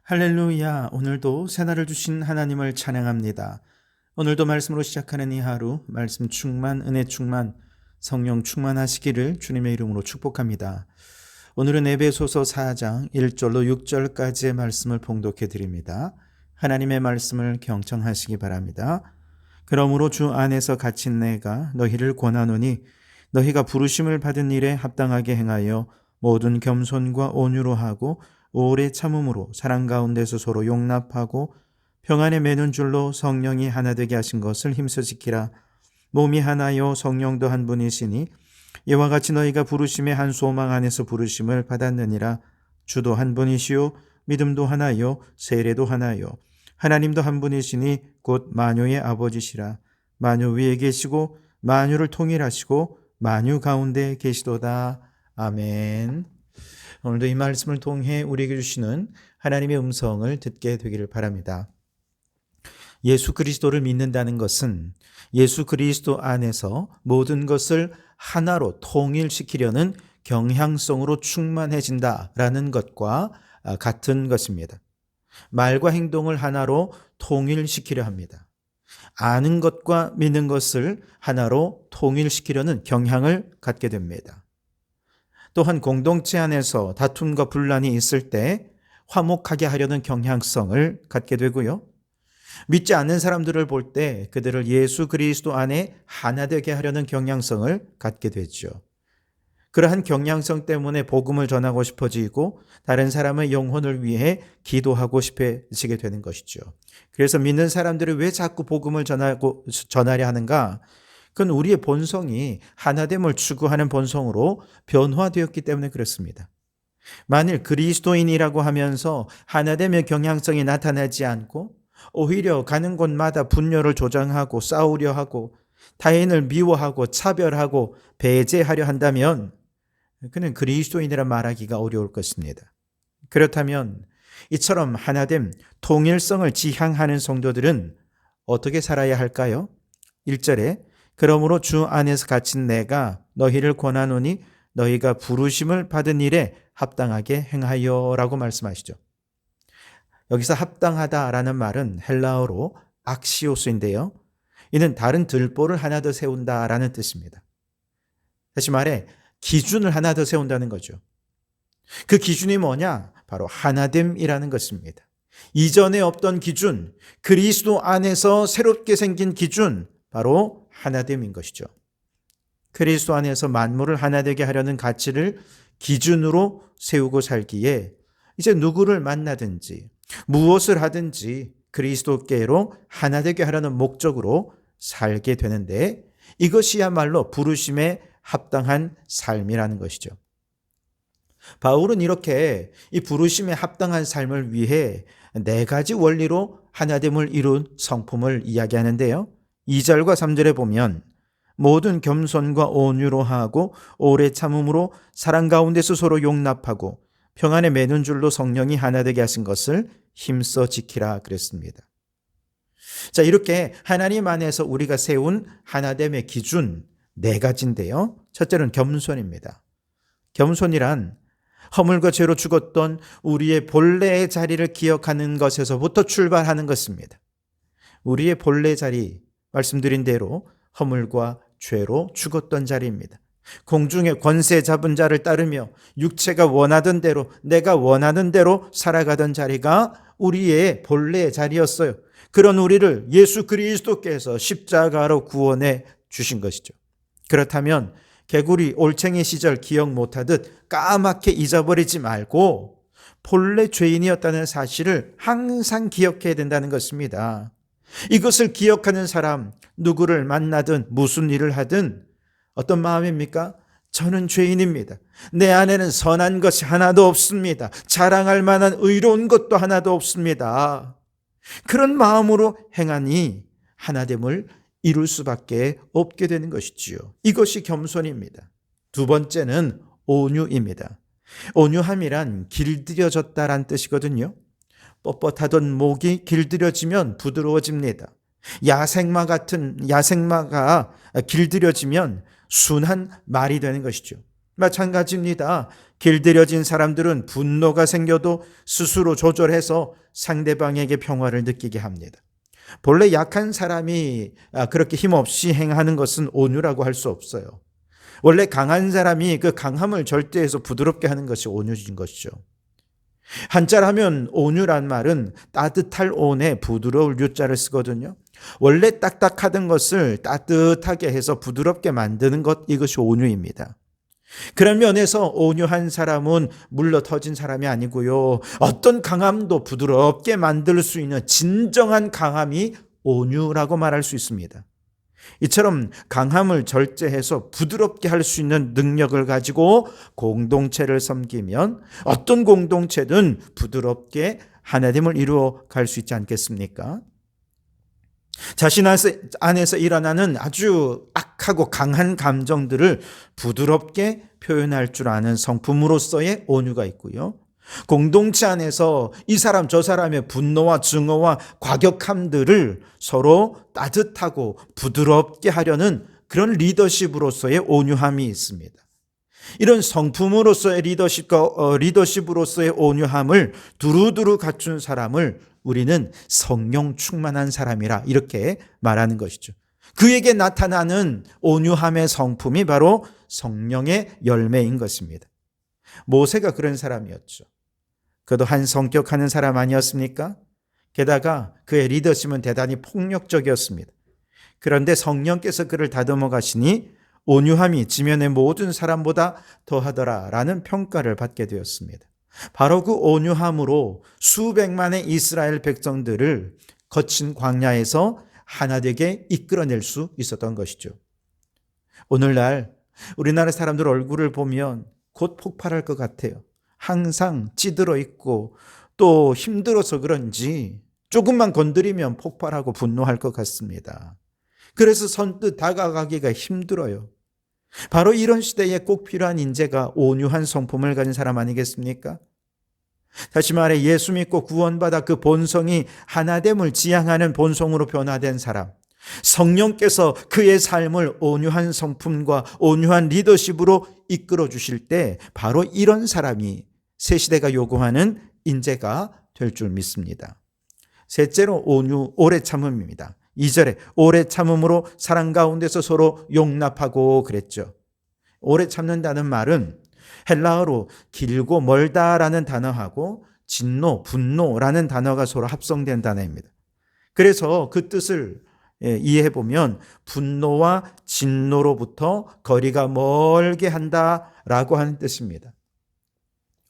할렐루야. 오늘도 새날을 주신 하나님을 찬양합니다. 오늘도 말씀으로 시작하는 이 하루, 말씀 충만, 은혜 충만, 성령 충만하시기를 주님의 이름으로 축복합니다. 오늘은 에베소서 4장 1절로 6절까지의 말씀을 봉독해 드립니다. 하나님의 말씀을 경청하시기 바랍니다. 그러므로 주 안에서 갇힌 내가 너희를 권하노니 너희가 부르심을 받은 일에 합당하게 행하여 모든 겸손과 온유로 하고 오래 참음으로 사랑 가운데서 서로 용납하고 평안에 매는 줄로 성령이 하나 되게 하신 것을 힘써 지키라. 몸이 하나요 성령도 한 분이시니 이와 같이 너희가 부르심의 한 소망 안에서 부르심을 받았느니라. 주도 한 분이시요 믿음도 하나요 세례도 하나요 하나님도 한 분이시니 곧 만유의 아버지시라. 만유 위에 계시고 만유를 통일하시고 만유 가운데 계시도다. 아멘. 오늘도 이 말씀을 통해 우리에게 주시는 하나님의 음성을 듣게 되기를 바랍니다. 예수 그리스도를 믿는다는 것은 예수 그리스도 안에서 모든 것을 하나로 통일시키려는 경향성으로 충만해진다라는 것과 같은 것입니다. 말과 행동을 하나로 통일시키려 합니다. 아는 것과 믿는 것을 하나로 통일시키려는 경향을 갖게 됩니다. 또한 공동체 안에서 다툼과 분란이 있을 때 화목하게 하려는 경향성을 갖게 되고요. 믿지 않는 사람들을 볼 때 그들을 예수 그리스도 안에 하나 되게 하려는 경향성을 갖게 되죠. 그러한 경향성 때문에 복음을 전하고 싶어지고 다른 사람의 영혼을 위해 기도하고 싶어지게 되는 것이죠. 그래서 믿는 사람들이 왜 자꾸 복음을 전하려 하는가? 그건 우리의 본성이 하나됨을 추구하는 본성으로 변화되었기 때문에 그렇습니다. 만일 그리스도인이라고 하면서 하나됨의 경향성이 나타나지 않고 오히려 가는 곳마다 분열을 조장하고 싸우려 하고 타인을 미워하고 차별하고 배제하려 한다면 그는 그리스도인이라 말하기가 어려울 것입니다. 그렇다면 이처럼 하나됨, 통일성을 지향하는 성도들은 어떻게 살아야 할까요? 1절에 그러므로 주 안에서 갇힌 내가 너희를 권하노니 너희가 부르심을 받은 일에 합당하게 행하여 라고 말씀하시죠. 여기서 합당하다라는 말은 헬라어로 악시오스인데요. 이는 다른 들보를 하나 더 세운다라는 뜻입니다. 다시 말해 기준을 하나 더 세운다는 거죠. 그 기준이 뭐냐? 바로 하나됨이라는 것입니다. 이전에 없던 기준, 그리스도 안에서 새롭게 생긴 기준, 바로 하나됨인 것이죠. 그리스도 안에서 만물을 하나 되게 하려는 가치를 기준으로 세우고 살기에 이제 누구를 만나든지 무엇을 하든지 그리스도께로 하나 되게 하려는 목적으로 살게 되는데 이것이야말로 부르심에 합당한 삶이라는 것이죠. 바울은 이렇게 이 부르심에 합당한 삶을 위해 4가지 원리로 하나됨을 이룬 성품을 이야기하는데요. 2절과 3절에 보면 모든 겸손과 온유로 하고 오래 참음으로 사랑 가운데서 서로 용납하고 평안에 매는 줄로 성령이 하나 되게 하신 것을 힘써 지키라 그랬습니다. 자, 이렇게 하나님 안에서 우리가 세운 하나됨의 기준 4가지인데요. 첫째는 겸손입니다. 겸손이란 허물과 죄로 죽었던 우리의 본래의 자리를 기억하는 것에서부터 출발하는 것입니다. 우리의 본래 자리, 말씀드린 대로 허물과 죄로 죽었던 자리입니다. 공중의 권세 잡은 자를 따르며 육체가 원하던 대로 내가 원하는 대로 살아가던 자리가 우리의 본래의 자리였어요. 그런 우리를 예수 그리스도께서 십자가로 구원해 주신 것이죠. 그렇다면 개구리 올챙이 시절 기억 못하듯 까맣게 잊어버리지 말고 본래 죄인이었다는 사실을 항상 기억해야 된다는 것입니다. 이것을 기억하는 사람, 누구를 만나든 무슨 일을 하든 어떤 마음입니까? 저는 죄인입니다. 내 안에는 선한 것이 하나도 없습니다. 자랑할 만한 의로운 것도 하나도 없습니다. 그런 마음으로 행하니 하나됨을 이룰 수밖에 없게 되는 것이지요. 이것이 겸손입니다. 2번째는 온유입니다. 온유함이란 길들여졌다란 뜻이거든요. 뻣뻣하던 목이 길들여지면 부드러워집니다. 야생마가 길들여지면 순한 말이 되는 것이죠. 마찬가지입니다. 길들여진 사람들은 분노가 생겨도 스스로 조절해서 상대방에게 평화를 느끼게 합니다. 본래 약한 사람이 그렇게 힘없이 행하는 것은 온유라고 할 수 없어요. 원래 강한 사람이 그 강함을 절대해서 부드럽게 하는 것이 온유인 것이죠. 한자로 하면 온유란 말은 따뜻할 온에 부드러울 유자를 쓰거든요. 원래 딱딱하던 것을 따뜻하게 해서 부드럽게 만드는 것, 이것이 온유입니다. 그런 면에서 온유한 사람은 물러터진 사람이 아니고요. 어떤 강함도 부드럽게 만들 수 있는 진정한 강함이 온유라고 말할 수 있습니다. 이처럼 강함을 절제해서 부드럽게 할 수 있는 능력을 가지고 공동체를 섬기면 어떤 공동체든 부드럽게 하나됨을 이루어 갈 수 있지 않겠습니까? 자신 안에서 일어나는 아주 악하고 강한 감정들을 부드럽게 표현할 줄 아는 성품으로서의 온유가 있고요. 공동체 안에서 이 사람 저 사람의 분노와 증오와 과격함들을 서로 따뜻하고 부드럽게 하려는 그런 리더십으로서의 온유함이 있습니다. 이런 성품으로서의 리더십으로서의 온유함을 두루두루 갖춘 사람을 우리는 성령 충만한 사람이라 이렇게 말하는 것이죠. 그에게 나타나는 온유함의 성품이 바로 성령의 열매인 것입니다. 모세가 그런 사람이었죠. 그도 한 성격하는 사람 아니었습니까? 게다가 그의 리더십은 대단히 폭력적이었습니다. 그런데 성령께서 그를 다듬어 가시니 온유함이 지면의 모든 사람보다 더하더라라는 평가를 받게 되었습니다. 바로 그 온유함으로 수백만의 이스라엘 백성들을 거친 광야에서 하나 되게 이끌어낼 수 있었던 것이죠. 오늘날 우리나라 사람들 얼굴을 보면 곧 폭발할 것 같아요. 항상 찌들어 있고 또 힘들어서 그런지 조금만 건드리면 폭발하고 분노할 것 같습니다. 그래서 선뜻 다가가기가 힘들어요. 바로 이런 시대에 꼭 필요한 인재가 온유한 성품을 가진 사람 아니겠습니까? 다시 말해 예수 믿고 구원받아 그 본성이 하나됨을 지향하는 본성으로 변화된 사람, 성령께서 그의 삶을 온유한 성품과 온유한 리더십으로 이끌어 주실 때 바로 이런 사람이 새 시대가 요구하는 인재가 될 줄 믿습니다. 셋째로 온유, 오래 참음입니다. 2절에 오래 참음으로 사랑 가운데서 서로 용납하고 그랬죠. 오래 참는다는 말은 헬라어로 길고 멀다라는 단어하고 진노, 분노라는 단어가 서로 합성된 단어입니다. 그래서 그 뜻을 이해해 보면 분노와 진노로부터 거리가 멀게 한다라고 하는 뜻입니다.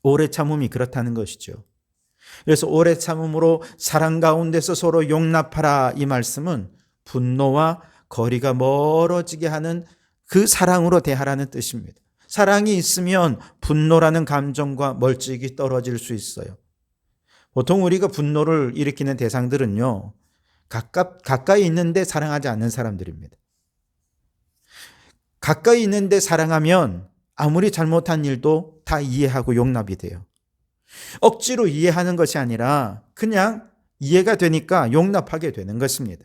오래 참음이 그렇다는 것이죠. 그래서 오래 참음으로 사랑 가운데서 서로 용납하라, 이 말씀은 분노와 거리가 멀어지게 하는 그 사랑으로 대하라는 뜻입니다. 사랑이 있으면 분노라는 감정과 멀찍이 떨어질 수 있어요. 보통 우리가 분노를 일으키는 대상들은요, 가까이 있는데 사랑하지 않는 사람들입니다. 가까이 있는데 사랑하면 아무리 잘못한 일도 다 이해하고 용납이 돼요. 억지로 이해하는 것이 아니라 그냥 이해가 되니까 용납하게 되는 것입니다.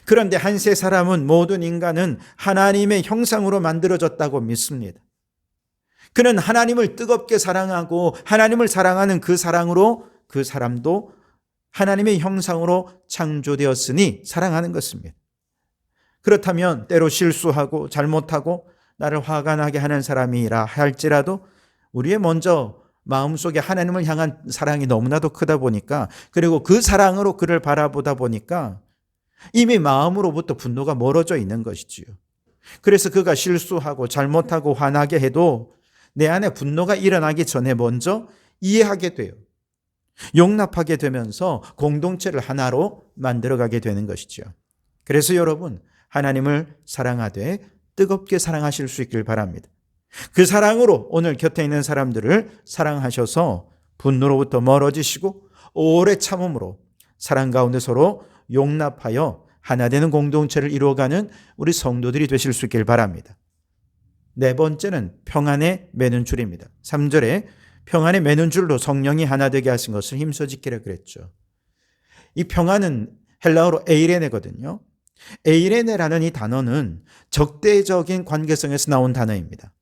그런데 한 세 사람은 모든 인간은 하나님의 형상으로 만들어졌다고 믿습니다. 그는 하나님을 뜨겁게 사랑하고 하나님을 사랑하는 그 사랑으로 그 사람도 하나님의 형상으로 창조되었으니 사랑하는 것입니다. 그렇다면 때로 실수하고 잘못하고 나를 화가 나게 하는 사람이라 할지라도 우리의 먼저 마음속에 하나님을 향한 사랑이 너무나도 크다 보니까, 그리고 그 사랑으로 그를 바라보다 보니까 이미 마음으로부터 분노가 멀어져 있는 것이지요. 그래서 그가 실수하고 잘못하고 화나게 해도 내 안에 분노가 일어나기 전에 먼저 이해하게 돼요. 용납하게 되면서 공동체를 하나로 만들어가게 되는 것이죠. 그래서 여러분, 하나님을 사랑하되 뜨겁게 사랑하실 수 있길 바랍니다. 그 사랑으로 오늘 곁에 있는 사람들을 사랑하셔서 분노로부터 멀어지시고 오래 참음으로 사랑 가운데 서로 용납하여 하나 되는 공동체를 이루어가는 우리 성도들이 되실 수 있길 바랍니다. 네 번째는 평안에 매는 줄입니다. 3절에 평안에 매는 줄로 성령이 하나 되게 하신 것을 힘써 지키라 그랬죠. 이 평안은 헬라어로 에이레네거든요. 에이레네라는 이 단어는 적대적인 관계성에서 나온 단어입니다.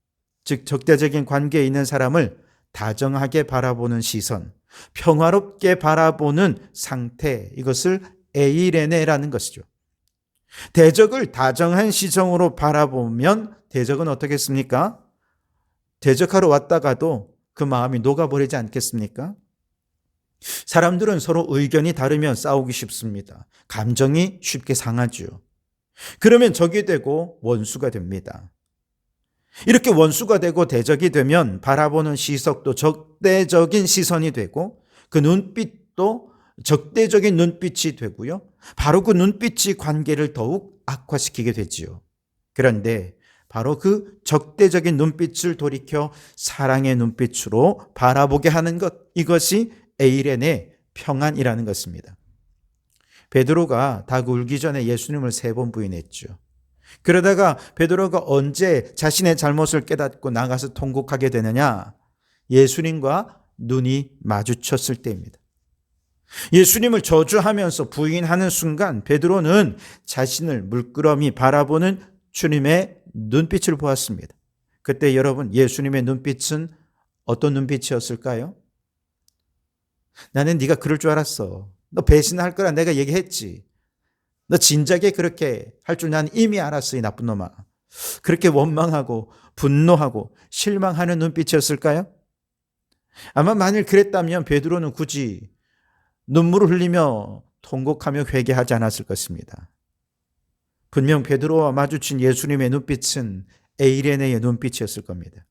즉 적대적인 관계에 있는 사람을 다정하게 바라보는 시선, 평화롭게 바라보는 상태, 이것을 에이레네라는 것이죠. 대적을 다정한 시선으로 바라보면 대적은 어떻겠습니까? 대적하러 왔다가도 그 마음이 녹아버리지 않겠습니까? 사람들은 서로 의견이 다르면 싸우기 쉽습니다. 감정이 쉽게 상하죠. 그러면 적이 되고 원수가 됩니다. 이렇게 원수가 되고 대적이 되면 바라보는 시선도 적대적인 시선이 되고 그 눈빛도 적대적인 눈빛이 되고요. 바로 그 눈빛이 관계를 더욱 악화시키게 되지요. 그런데 바로 그 적대적인 눈빛을 돌이켜 사랑의 눈빛으로 바라보게 하는 것, 이것이 에이렌의 평안이라는 것입니다. 베드로가 닭 울기 전에 예수님을 3번 부인했죠. 그러다가 베드로가 언제 자신의 잘못을 깨닫고 나가서 통곡하게 되느냐? 예수님과 눈이 마주쳤을 때입니다. 예수님을 저주하면서 부인하는 순간 베드로는 자신을 물끄러미 바라보는 주님의 눈빛을 보았습니다. 그때 여러분, 예수님의 눈빛은 어떤 눈빛이었을까요? 나는 네가 그럴 줄 알았어. 너 배신할 거라 내가 얘기했지. 너 진작에 그렇게 할 줄 난 이미 알았어, 이 나쁜 놈아. 그렇게 원망하고 분노하고 실망하는 눈빛이었을까요? 아마 만일 그랬다면 베드로는 굳이 눈물을 흘리며 통곡하며 회개하지 않았을 것입니다. 분명 베드로와 마주친 예수님의 눈빛은 에이레네의 눈빛이었을 겁니다.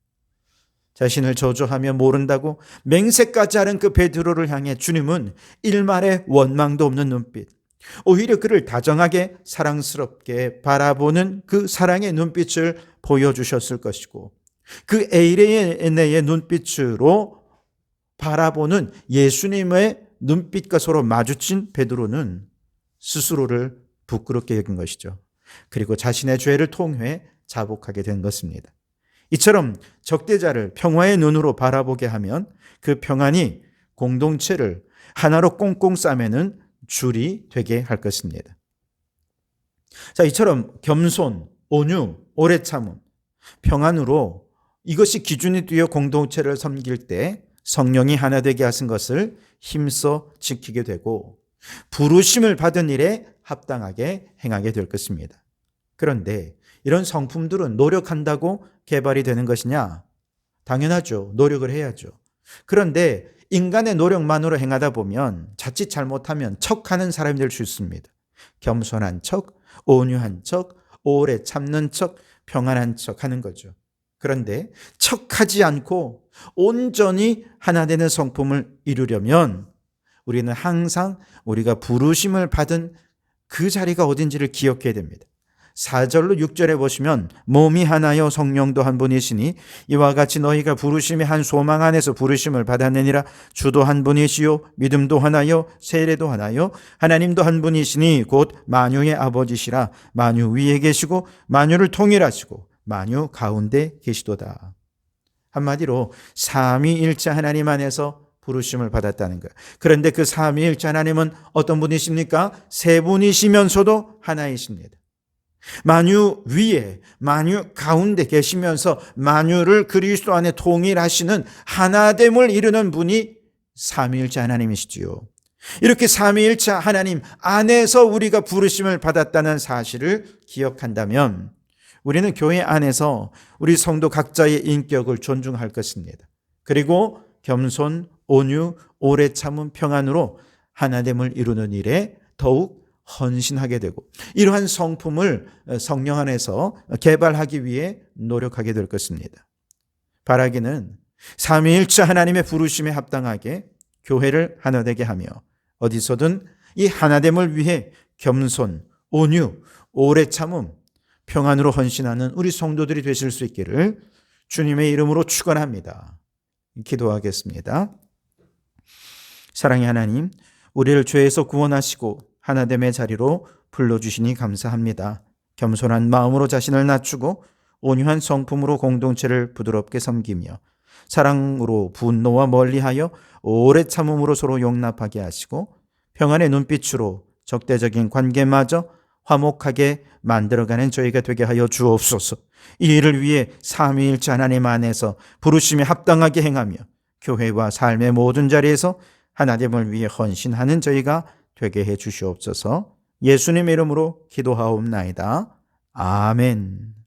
자신을 저주하며 모른다고 맹세까지 하는 그 베드로를 향해 주님은 일말의 원망도 없는 눈빛, 오히려 그를 다정하게 사랑스럽게 바라보는 그 사랑의 눈빛을 보여주셨을 것이고, 그 에이레네의 눈빛으로 바라보는 예수님의 눈빛과 서로 마주친 베드로는 스스로를 부끄럽게 여긴 것이죠. 그리고 자신의 죄를 통해 자복하게 된 것입니다. 이처럼 적대자를 평화의 눈으로 바라보게 하면 그 평안이 공동체를 하나로 꽁꽁 싸매는 줄이 되게 할 것입니다. 자, 이처럼 겸손, 온유, 오래 참음, 평안으로 이것이 기준이 되어 공동체를 섬길 때 성령이 하나 되게 하신 것을 힘써 지키게 되고 부르심을 받은 일에 합당하게 행하게 될 것입니다. 그런데 이런 성품들은 노력한다고 개발이 되는 것이냐? 당연하죠. 노력을 해야죠. 그런데 인간의 노력만으로 행하다 보면 자칫 잘못하면 척하는 사람이 될 수 있습니다. 겸손한 척, 온유한 척, 오래 참는 척, 평안한 척 하는 거죠. 그런데 척하지 않고 온전히 하나 되는 성품을 이루려면 우리는 항상 우리가 부르심을 받은 그 자리가 어딘지를 기억해야 됩니다. 4절로 6절에 보시면 몸이 하나요 성령도 한 분이시니 이와 같이 너희가 부르심의 한 소망 안에서 부르심을 받았느니라. 주도 한 분이시요 믿음도 하나요 세례도 하나요 하나님도 한 분이시니 곧 만유의 아버지시라. 만유 위에 계시고 만유를 통일하시고 만유 가운데 계시도다. 한마디로 삼위일체 하나님 안에서 부르심을 받았다는 거예요. 그런데 그 삼위일체 하나님은 어떤 분이십니까? 세 분이시면서도 하나이십니다. 만유 위에, 만유 가운데 계시면서 만유를 그리스도 안에 통일하시는 하나됨을 이루는 분이 삼위일체 하나님이시지요. 이렇게 삼위일체 하나님 안에서 우리가 부르심을 받았다는 사실을 기억한다면 우리는 교회 안에서 우리 성도 각자의 인격을 존중할 것입니다. 그리고 겸손, 온유, 오래 참은 평안으로 하나됨을 이루는 일에 더욱 헌신하게 되고 이러한 성품을 성령 안에서 개발하기 위해 노력하게 될 것입니다. 바라기는 삼위일체 하나님의 부르심에 합당하게 교회를 하나되게 하며 어디서든 이 하나됨을 위해 겸손, 온유, 오래 참음, 평안으로 헌신하는 우리 성도들이 되실 수 있기를 주님의 이름으로 축원합니다. 기도하겠습니다. 사랑의 하나님, 우리를 죄에서 구원하시고 하나됨의 자리로 불러주시니 감사합니다. 겸손한 마음으로 자신을 낮추고 온유한 성품으로 공동체를 부드럽게 섬기며 사랑으로 분노와 멀리하여 오래 참음으로 서로 용납하게 하시고 평안의 눈빛으로 적대적인 관계마저 화목하게 만들어가는 저희가 되게 하여 주옵소서. 이 일을 위해 삼위일체 하나님 안에서 부르심에 합당하게 행하며 교회와 삶의 모든 자리에서 하나님을 위해 헌신하는 저희가 되게 해 주시옵소서. 예수님의 이름으로 기도하옵나이다. 아멘.